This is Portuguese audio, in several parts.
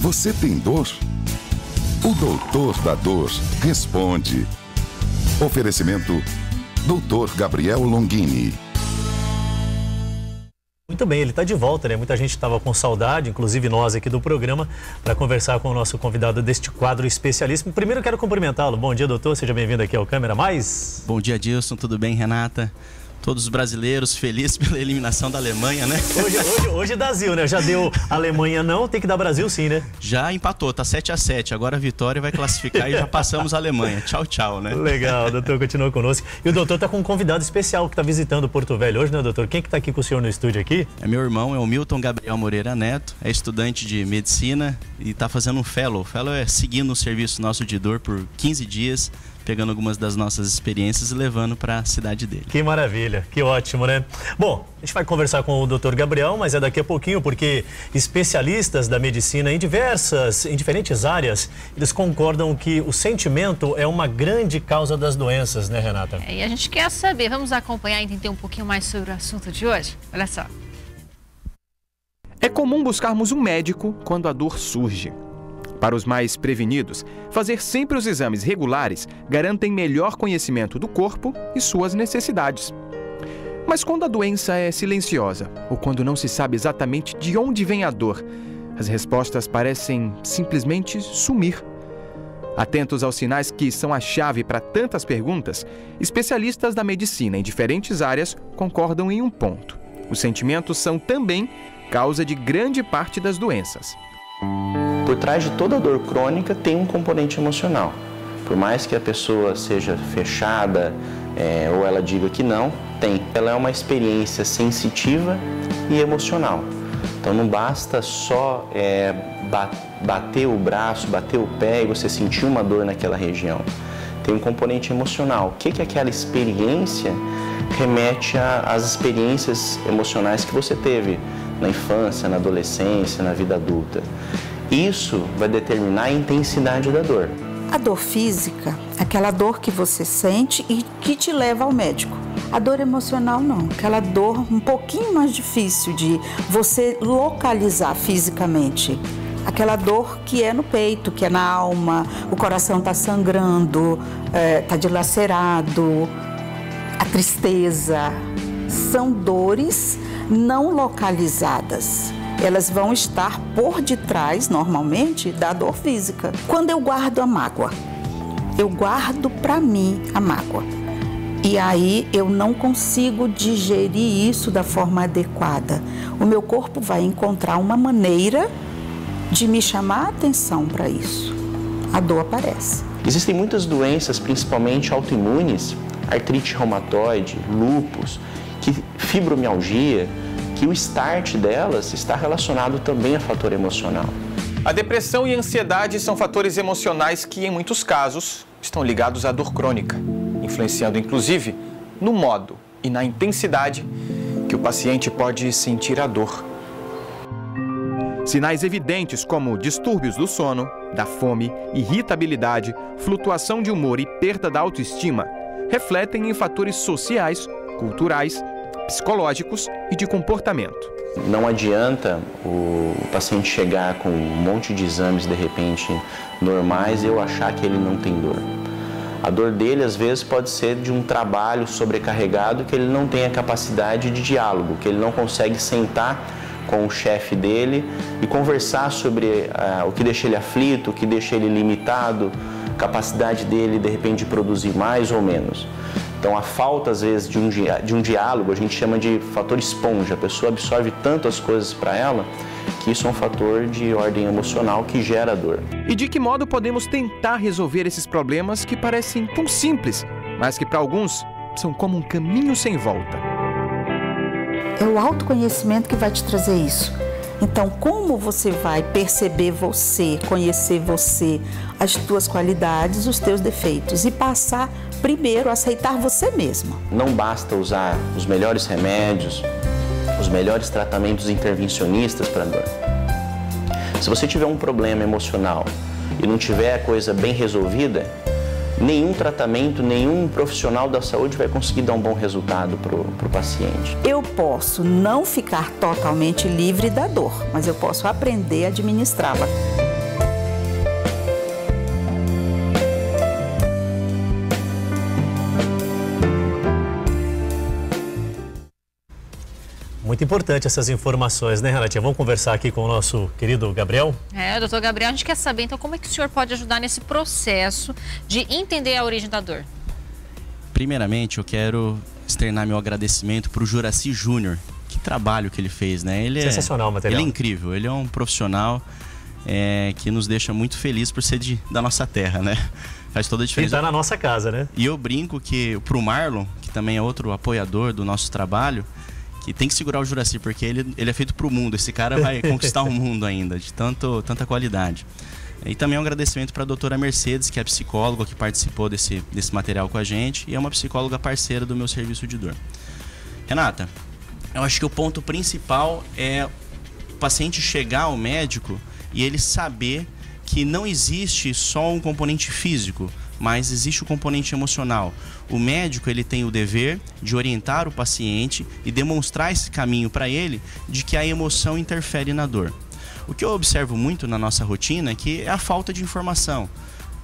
Você tem dor? O doutor da dor responde. Oferecimento Dr. Gabriel Longini. Muito bem, ele está de volta, né? Muita gente estava com saudade, inclusive nós aqui do programa, para conversar com o nosso convidado deste quadro especialíssimo. Primeiro quero cumprimentá-lo. Bom dia, doutor. Seja bem-vindo aqui ao Câmera Mais. Bom dia, Dilson. Tudo bem, Renata? Todos os brasileiros felizes pela eliminação da Alemanha, né? Hoje dá Brasil, né? Já deu Alemanha não, tem que dar Brasil sim, né? Já empatou, tá 7-7. Agora a Vitória vai classificar e já passamos a Alemanha. Tchau, tchau, né? Legal, o doutor continua conosco. E o doutor tá com um convidado especial que tá visitando Porto Velho hoje, né, doutor? Quem que tá aqui com o senhor no estúdio aqui? É meu irmão, é o Milton Gabriel Moreira Neto, é estudante de medicina e tá fazendo um fellow. O fellow é seguindo o serviço nosso de dor por 15 dias, pegando algumas das nossas experiências e levando para a cidade dele. Que maravilha, que ótimo, né? Bom, a gente vai conversar com o Dr. Gabriel, mas é daqui a pouquinho, porque especialistas da medicina em diferentes áreas, eles concordam que o sentimento é uma grande causa das doenças, né, Renata? E a gente quer saber, vamos acompanhar e entender um pouquinho mais sobre o assunto de hoje? Olha só. É comum buscarmos um médico quando a dor surge. Para os mais prevenidos, fazer sempre os exames regulares garantem melhor conhecimento do corpo e suas necessidades. Mas quando a doença é silenciosa, ou quando não se sabe exatamente de onde vem a dor, as respostas parecem simplesmente sumir. Atentos aos sinais que são a chave para tantas perguntas, especialistas da medicina em diferentes áreas concordam em um ponto. Os sentimentos são também causa de grande parte das doenças. Por trás de toda dor crônica tem um componente emocional. Por mais que a pessoa seja fechada ou ela diga que não, tem. Ela é uma experiência sensitiva e emocional. Então não basta só bater o braço, bater o pé e você sentir uma dor naquela região. Tem um componente emocional. O que aquela experiência remete às experiências emocionais que você teve na infância, na adolescência, na vida adulta. Isso vai determinar a intensidade da dor. A dor física, aquela dor que você sente e que te leva ao médico. A dor emocional não, aquela dor um pouquinho mais difícil de você localizar fisicamente. Aquela dor que é no peito, que é na alma, o coração está sangrando, está dilacerado, a tristeza. São dores não localizadas. Elas vão estar por detrás, normalmente, da dor física. Quando eu guardo a mágoa, eu guardo para mim a mágoa. E aí eu não consigo digerir isso da forma adequada. O meu corpo vai encontrar uma maneira de me chamar a atenção para isso. A dor aparece. Existem muitas doenças, principalmente autoimunes, artrite reumatoide, lúpus, fibromialgia, que o start delas está relacionado também a fator emocional. A depressão e a ansiedade são fatores emocionais que, em muitos casos, estão ligados à dor crônica, influenciando inclusive no modo e na intensidade que o paciente pode sentir a dor. Sinais evidentes como distúrbios do sono, da fome, irritabilidade, flutuação de humor e perda da autoestima refletem em fatores sociais, culturais, psicológicos e de comportamento. Não adianta o paciente chegar com um monte de exames de repente normais e eu achar que ele não tem dor. A dor dele às vezes pode ser de um trabalho sobrecarregado que ele não tem a capacidade de diálogo, que ele não consegue sentar com o chefe dele e conversar sobre o que deixa ele aflito, o que deixa ele limitado, capacidade dele de repente de produzir mais ou menos. Então, a falta, às vezes, de um diálogo, a gente chama de fator esponja. A pessoa absorve tanto as coisas para ela que isso é um fator de ordem emocional que gera dor. E de que modo podemos tentar resolver esses problemas que parecem tão simples, mas que para alguns são como um caminho sem volta? É o autoconhecimento que vai te trazer isso. Então, como você vai perceber você, conhecer você, as tuas qualidades, os teus defeitos e passar primeiro a aceitar você mesmo? Não basta usar os melhores remédios, os melhores tratamentos intervencionistas para dor. Se você tiver um problema emocional e não tiver a coisa bem resolvida, nenhum tratamento, nenhum profissional da saúde vai conseguir dar um bom resultado para o paciente. Eu posso não ficar totalmente livre da dor, mas eu posso aprender a administrá-la. muito importante essas informações, né, Renatinha? Vamos conversar aqui com o nosso querido Gabriel? Doutor Gabriel, a gente quer saber, então, como é que o senhor pode ajudar nesse processo de entender a origem da dor? Primeiramente, eu quero externar meu agradecimento para o Juraci Júnior. Que trabalho que ele fez, né? Ele sensacional o material. Ele é incrível, ele é um profissional que nos deixa muito feliz por ser da nossa terra, né? Faz toda a diferença. E tá na nossa casa, né? E eu brinco que pro Marlon, que também é outro apoiador do nosso trabalho, que tem que segurar o Juraci, porque ele é feito pro mundo. Esse cara vai conquistar o mundo ainda, de tanta qualidade. E também um agradecimento para a doutora Mercedes, que é psicóloga, que participou desse material com a gente e é uma psicóloga parceira do meu serviço de dor. Renata, eu acho que o ponto principal é o paciente chegar ao médico e ele saber que não existe só um componente físico, mas existe o componente emocional. O médico ele tem o dever de orientar o paciente e demonstrar esse caminho para ele de que a emoção interfere na dor. O que eu observo muito na nossa rotina é que é a falta de informação.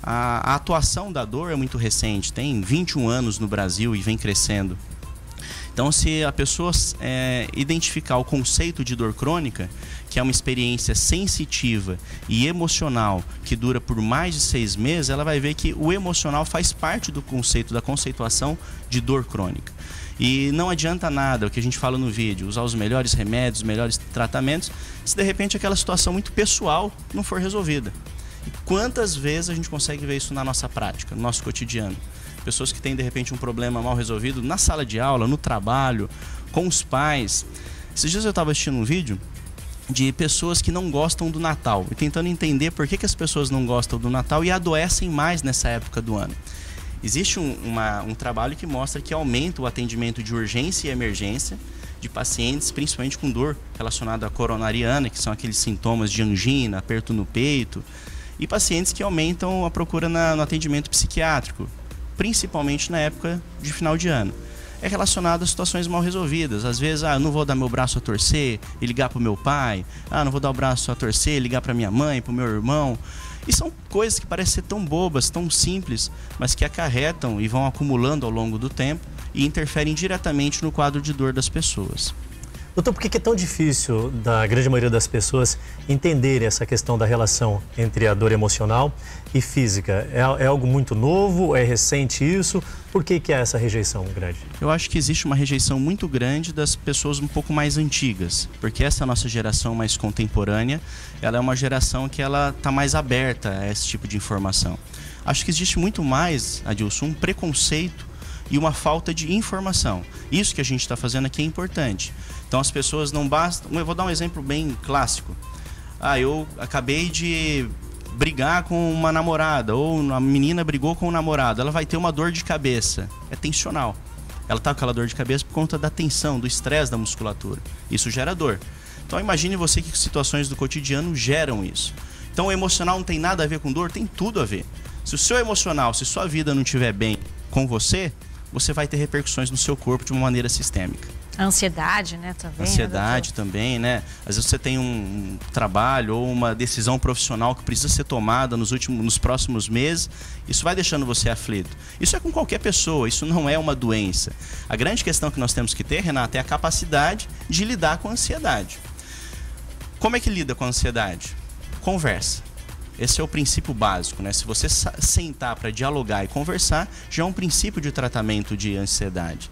A atuação da dor é muito recente, tem 21 anos no Brasil e vem crescendo. Então, se a pessoa identificar o conceito de dor crônica, que é uma experiência sensitiva e emocional que dura por mais de 6 meses, ela vai ver que o emocional faz parte do conceito, da conceituação de dor crônica. E não adianta nada, o que a gente fala no vídeo, usar os melhores remédios, os melhores tratamentos, se de repente aquela situação muito pessoal não for resolvida. E quantas vezes a gente consegue ver isso na nossa prática, no nosso cotidiano? Pessoas que têm de repente um problema mal resolvido na sala de aula, no trabalho, com os pais. Esses dias eu estava assistindo um vídeo de pessoas que não gostam do Natal e tentando entender por que as pessoas não gostam do Natal e adoecem mais nessa época do ano. Existe um trabalho que mostra que aumenta o atendimento de urgência e emergência de pacientes, principalmente com dor relacionada à coronariana, que são aqueles sintomas de angina, aperto no peito, e pacientes que aumentam a procura no atendimento psiquiátrico, principalmente na época de final de ano. É relacionado a situações mal resolvidas. Às vezes, eu não vou dar meu braço a torcer e ligar para o meu pai. Não vou dar o braço a torcer e ligar para minha mãe, para o meu irmão. E são coisas que parecem ser tão bobas, tão simples, mas que acarretam e vão acumulando ao longo do tempo e interferem diretamente no quadro de dor das pessoas. Doutor, por que é tão difícil da grande maioria das pessoas entenderem essa questão da relação entre a dor emocional e física? É algo muito novo? É recente isso? Por que é essa rejeição grande? Eu acho que existe uma rejeição muito grande das pessoas um pouco mais antigas, porque essa nossa geração mais contemporânea, ela é uma geração que ela está mais aberta a esse tipo de informação. Acho que existe muito mais, Adilson, um preconceito e uma falta de informação. Isso que a gente está fazendo aqui é importante. Então as pessoas não bastam... Eu vou dar um exemplo bem clássico. Eu acabei de brigar com uma namorada, ou a menina brigou com o namorado, ela vai ter uma dor de cabeça. É tensional. Ela está com aquela dor de cabeça por conta da tensão, do estresse da musculatura. Isso gera dor. Então imagine você que situações do cotidiano geram isso. Então o emocional não tem nada a ver com dor? Tem tudo a ver. Se o seu emocional, se sua vida não estiver bem com você vai ter repercussões no seu corpo de uma maneira sistêmica. A ansiedade, né, também. Ansiedade também, né? Às vezes você tem um trabalho ou uma decisão profissional que precisa ser tomada nos próximos meses, isso vai deixando você aflito. Isso é com qualquer pessoa, isso não é uma doença. A grande questão que nós temos que ter, Renata, é a capacidade de lidar com a ansiedade. Como é que lida com a ansiedade? Conversa. Esse é o princípio básico, né? Se você sentar para dialogar e conversar, já é um princípio de tratamento de ansiedade.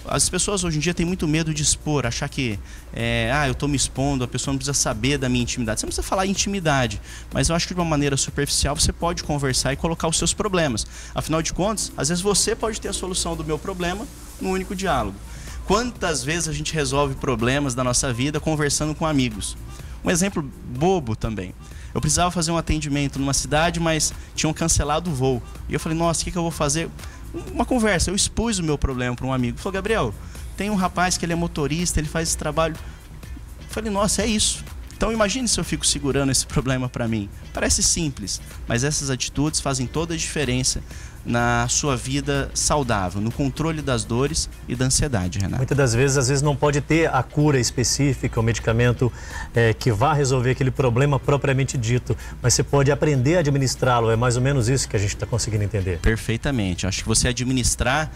As pessoas hoje em dia têm muito medo de expor, achar que eu estou me expondo, a pessoa não precisa saber da minha intimidade. Você não precisa falar intimidade, mas eu acho que de uma maneira superficial você pode conversar e colocar os seus problemas. Afinal de contas, às vezes você pode ter a solução do meu problema num único diálogo. Quantas vezes a gente resolve problemas da nossa vida conversando com amigos? Um exemplo bobo também. Eu precisava fazer um atendimento numa cidade, mas tinham cancelado o voo. E eu falei, nossa, o que eu vou fazer? Uma conversa, eu expus o meu problema para um amigo. Ele falou, Gabriel, tem um rapaz que ele é motorista, ele faz esse trabalho. Eu falei, nossa, é isso. Então imagine se eu fico segurando esse problema para mim. Parece simples, mas essas atitudes fazem toda a diferença na sua vida saudável, no controle das dores e da ansiedade, Renato. Muitas das vezes, às vezes não pode ter a cura específica, o medicamento que vá resolver aquele problema propriamente dito, mas você pode aprender a administrá-lo, é mais ou menos isso que a gente está conseguindo entender. Perfeitamente, acho que você administrar,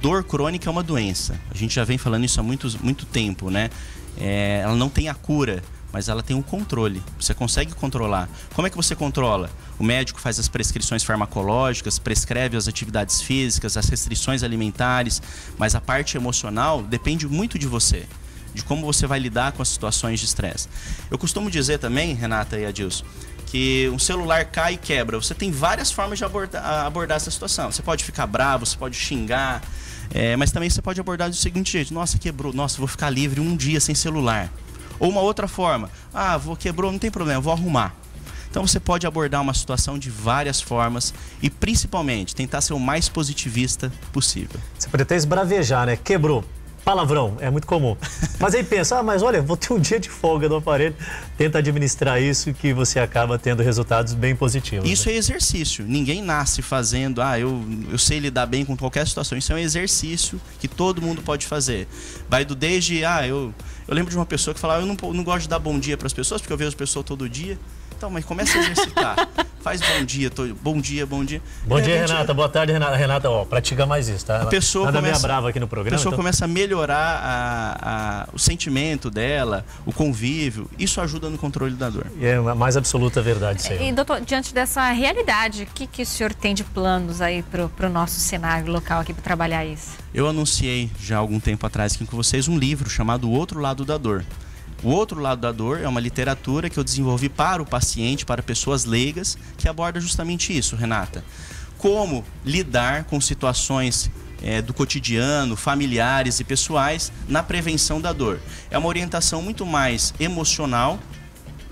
dor crônica é uma doença, a gente já vem falando isso há muito tempo, né? Ela não tem a cura, mas ela tem um controle, você consegue controlar. Como é que você controla? O médico faz as prescrições farmacológicas, prescreve as atividades físicas, as restrições alimentares, mas a parte emocional depende muito de você, de como você vai lidar com as situações de estresse. Eu costumo dizer também, Renata e Adilson, que um celular cai e quebra. Você tem várias formas de abordar essa situação. Você pode ficar bravo, você pode xingar, mas também você pode abordar do seguinte jeito: nossa, quebrou, nossa, vou ficar livre um dia sem celular. Ou uma outra forma: quebrou, não tem problema, vou arrumar. Então você pode abordar uma situação de várias formas e principalmente tentar ser o mais positivista possível. Você pode até esbravejar, né? Quebrou. Palavrão, é muito comum. Mas aí pensa, mas olha, vou ter um dia de folga no aparelho. Tenta administrar isso que você acaba tendo resultados bem positivos. Isso, né? É exercício. Ninguém nasce fazendo, eu sei lidar bem com qualquer situação. Isso é um exercício que todo mundo pode fazer. Vai do desde, eu lembro de uma pessoa que falava, eu não gosto de dar bom dia para as pessoas, porque eu vejo as pessoas todo dia. Então, mas começa a exercitar. Faz bom dia, bom dia. Bom dia, Renata. Boa tarde, Renata. Renata, pratica mais isso, tá? A pessoa meio brava aqui no programa. A pessoa começa a melhorar o sentimento dela, o convívio. Isso ajuda no controle da dor. E é a mais absoluta verdade, senhor. E, doutor, diante dessa realidade, o que o senhor tem de planos aí para o nosso cenário local aqui para trabalhar isso? Eu anunciei já há algum tempo atrás aqui com vocês um livro chamado O Outro Lado da Dor. O Outro Lado da Dor é uma literatura que eu desenvolvi para o paciente, para pessoas leigas, que aborda justamente isso, Renata. Como lidar com situações do cotidiano, familiares e pessoais na prevenção da dor. É uma orientação muito mais emocional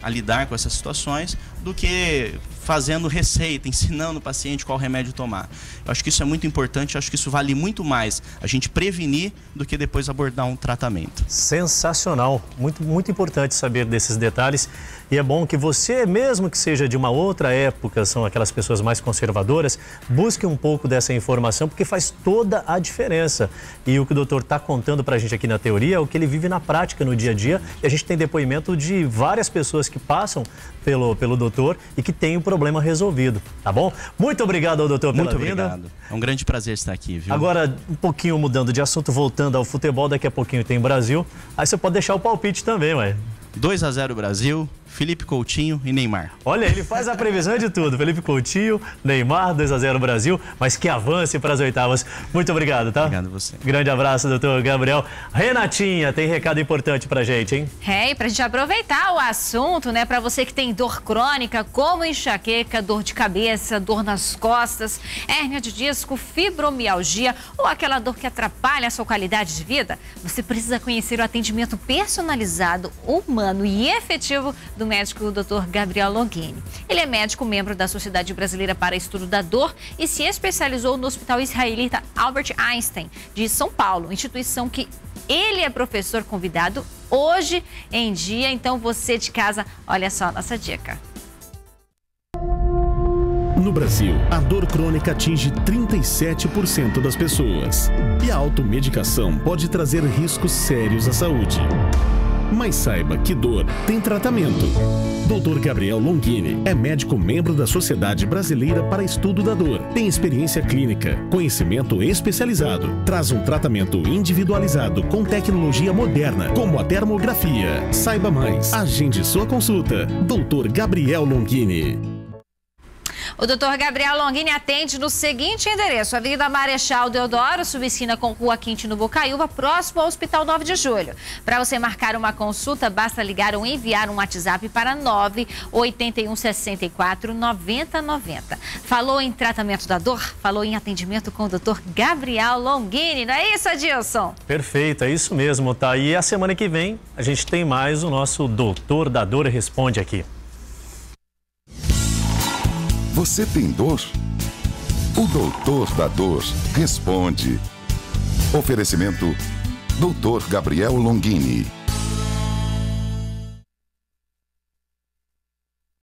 a lidar com essas situações do que fazendo receita, ensinando o paciente qual remédio tomar. Eu acho que isso é muito importante, eu acho que isso vale muito mais a gente prevenir do que depois abordar um tratamento. Sensacional, muito importante saber desses detalhes. E é bom que você, mesmo que seja de uma outra época, são aquelas pessoas mais conservadoras, busque um pouco dessa informação, porque faz toda a diferença. E o que o doutor está contando para a gente aqui na teoria é o que ele vive na prática, no dia a dia. E a gente tem depoimento de várias pessoas que passam pelo doutor e que têm o problema resolvido, tá bom? Muito obrigado ao doutor pela vinda. Muito obrigado. É um grande prazer estar aqui, viu? Agora, um pouquinho mudando de assunto, voltando ao futebol, daqui a pouquinho tem Brasil. Aí você pode deixar o palpite também, ué. 2-0 Brasil, Felipe Coutinho e Neymar. Olha, ele faz a previsão de tudo. Felipe Coutinho, Neymar, 2-0 Brasil, mas que avance para as oitavas. Muito obrigado, tá? Obrigado a você. Grande abraço, doutor Gabriel. Renatinha, tem recado importante pra gente, hein? E pra gente aproveitar o assunto, né? Pra você que tem dor crônica, como enxaqueca, dor de cabeça, dor nas costas, hérnia de disco, fibromialgia ou aquela dor que atrapalha a sua qualidade de vida, você precisa conhecer o atendimento personalizado, humano e efetivo do médico Dr. Gabriel Longini. Ele é médico, membro da Sociedade Brasileira para Estudo da Dor e se especializou no Hospital Israelita Albert Einstein, de São Paulo, instituição que ele é professor convidado hoje em dia. Então você de casa, olha só a nossa dica. No Brasil, a dor crônica atinge 37% das pessoas e a automedicação pode trazer riscos sérios à saúde. Mas saiba que dor tem tratamento. Dr. Gabriel Longini é médico membro da Sociedade Brasileira para Estudo da Dor. Tem experiência clínica, conhecimento especializado. Traz um tratamento individualizado com tecnologia moderna, como a termografia. Saiba mais. Agende sua consulta. Dr. Gabriel Longini. O Dr. Gabriel Longini atende no seguinte endereço: Avenida Marechal Deodoro, subesquina com Rua Quintino Bocaiúva, próximo ao Hospital 9 de Julho. Para você marcar uma consulta, basta ligar ou enviar um WhatsApp para 981649090. Falou em tratamento da dor? Falou em atendimento com o Dr. Gabriel Longini, não é isso, Adilson? Perfeito, é isso mesmo, tá? E a semana que vem a gente tem mais o nosso Doutor da Dor Responde aqui. Você tem dor? O Doutor da Dor responde. Oferecimento Dr. Gabriel Longini.